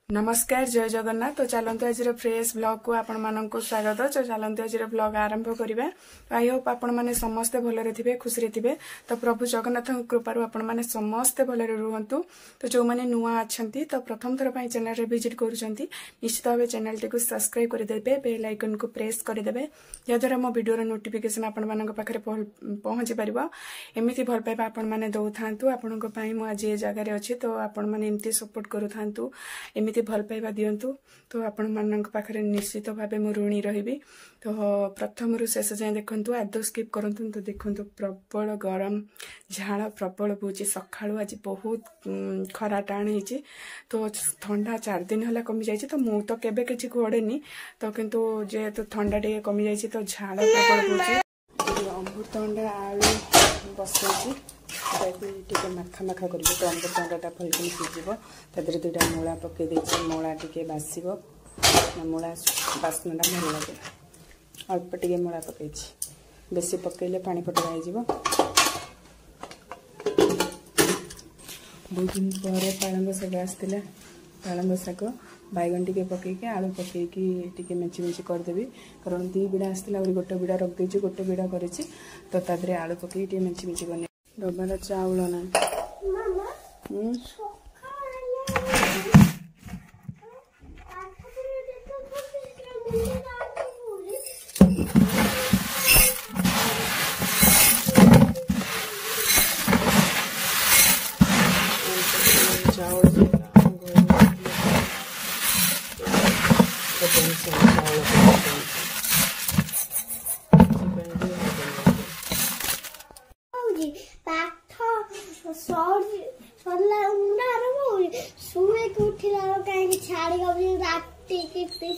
नमस्कार जय जगन्नाथ। तो चलते आज फ्रेश ब्लॉग को आपण मानक स्वागत। तो चलते आज ब्लॉग आरंभ करिबा। आई होप आपण माने समस्ते भलरे थिबे खुशी रे थिबे। तो प्रभु जगन्नाथ कृपारु आपण माने समस्ते भलरे रुहंतु। तो जो माने नुआ अछंती तो प्रथम थर पई चैनल रे विजिट करूचंती निश्चित भाबे चैनल टी को सब्सक्राइब कर देबे, बेल आइकन को प्रेस कर देबे या द्वारा मो वीडियो रे नोटिफिकेशन आपण मानक पाखरे पहुंची परिबो। एमिति भल पाइबा आपण माने दउ थांतु। आपनक पई मो आज ए जगह रे अछि तो आपण माने एमिति सपोर्ट करू थांतु, एमिति भल पाइबा दियंतु। तो आपण मानक पाखरे निश्चित भाबे मो ऋणी रहिबी। तो प्रथम रु शेष जाय देखंतु, आदौ स्किप करंतु। तो देखंतु प्रबल गरम झाड़ प्रबल बुची सखाळु आज बहुत खरा टाण हिची। तो ठंडा 4 दिन हला कमी जायछि। तो मु तो केबे किछि घोड़ेनी तो किंतु जे तो ठंडा टे कमी जायछि तो झाड़ प्रबल बुची। अमृतभंडा आलू बसैछि टे माखा माखा कर। तो अमृतभंडा भल कि सीझे तादर दुटा मूला पकई देछि। मूला टे बासिबो, मूला बासनाटा भल लगे। अल्प टे मूला पकई, बेसी पकईले पानी पटरा हो। बहुत दिन पर पालंग शाग आसला। पालंग शाग बैगन टे पकईकि आलू पकईकि मेची मेची करदेवी। कारण 2 बिड़ा आसला गोटे बिड़ा रखी, गोटे बिड़ा कर तो तादरे आलू पकई मेची मेची कर। डबार चाउल ना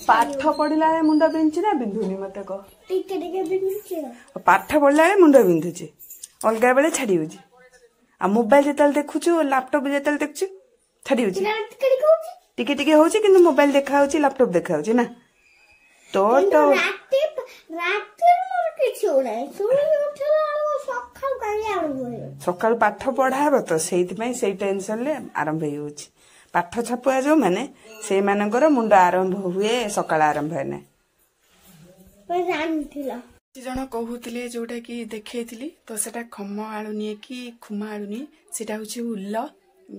पाठ पढ़ला मुंड बिंधुची ना बिंधुनी मत कह। पाठ पढ़ला मुंड बिंधुची, अलग बेले छाड़ी होची। आ मोबाइल जेतल देखुछु, लैपटॉप जेतल देखछु छाड़ी होची। टिके टिके होची किंतु मोबाइल देखा होची, लैपटॉप देखा होची ना। तो सकाल पाठ पढ़ा तो से टेंशन ले आरंभ होची। पाठ छपुआ जो माने से मानकर मुंड आरंभ हुए सकाळ आरंभ है ना। जन कहूले जोटा कि देखी तो सेटा खम आलू नहीं कि खुमा आलू नहीं, सेटा हूँ उल्ल।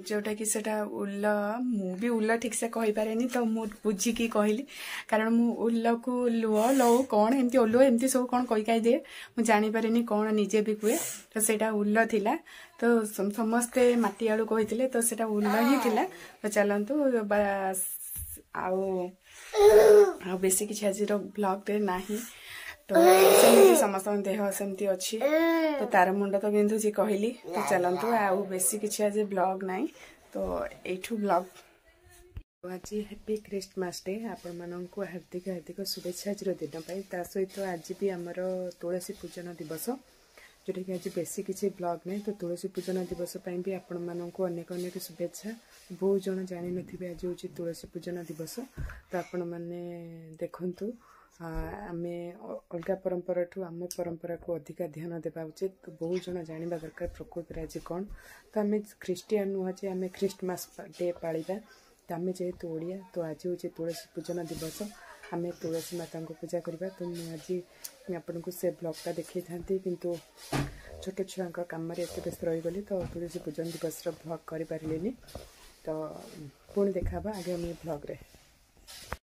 जोटा कि सेटा उल्ल मु भी उल्ल ठीक से कहि पारेनी। तो मु बुझिकी कहली कारण मु उल्ल को लुह लौ कौन एमती ओलुह एमती सब कौन कही कही दे मु जानी पारेनी कौन निजे भी कुए। तो सेटा उल्ल थिला। तो समस्ते माटी आलू कही तो सेटा उल्ल ही थिला। तो चलंतु आउ बेसी किछि आज ब्लॉग रे नाही। तो सेमती समस्त देह सेमती अच्छी। तो तार मुंड तो बिंधुची कहली। तो चलंतु आउ बेसी किछि आज ब्लॉग नाही। तो एठू ब्लॉग आज हैप्पी क्रिसमस डे। आपण माननकु हार्दिक हार्दिक शुभेच्छा आज दिन पाई। ता सहित आज भी आमर तुलसी पूजन दिवस, जोटा कि आज बेसी किछि ब्लॉग नहीं। तो तुलसी पूजन दिवस पाई भी आपण माननकु अनेक अनेक शुभेच्छा। बहुत जन जानि नथिबे आज होची तुलसी पूजन दिवस। तो आपण माने देखंतु आमे अलग परंपरा ठू आम परंपरा को अधिक ध्यान देवा उचित। तो बहुत जन जाना दरकार प्रकृति आज कौन। तो आम ख्रीस्टियान नुहे आम क्रिसमस डे पालिबा। तो आम जेहेतु ओडिया तो आज हूँ तुलसी पूजन दिवस, आम तुलसी माता को पूजा करवा। तो मुझे आपन को से ब्लॉगटा देखी था किंतु छोट छुआ कम एत व्यस्त रहीगली। तो तुलसी पूजन दिवस ब्लॉग कर पारे। तो पुणी देखा आगे ब्लॉग रे।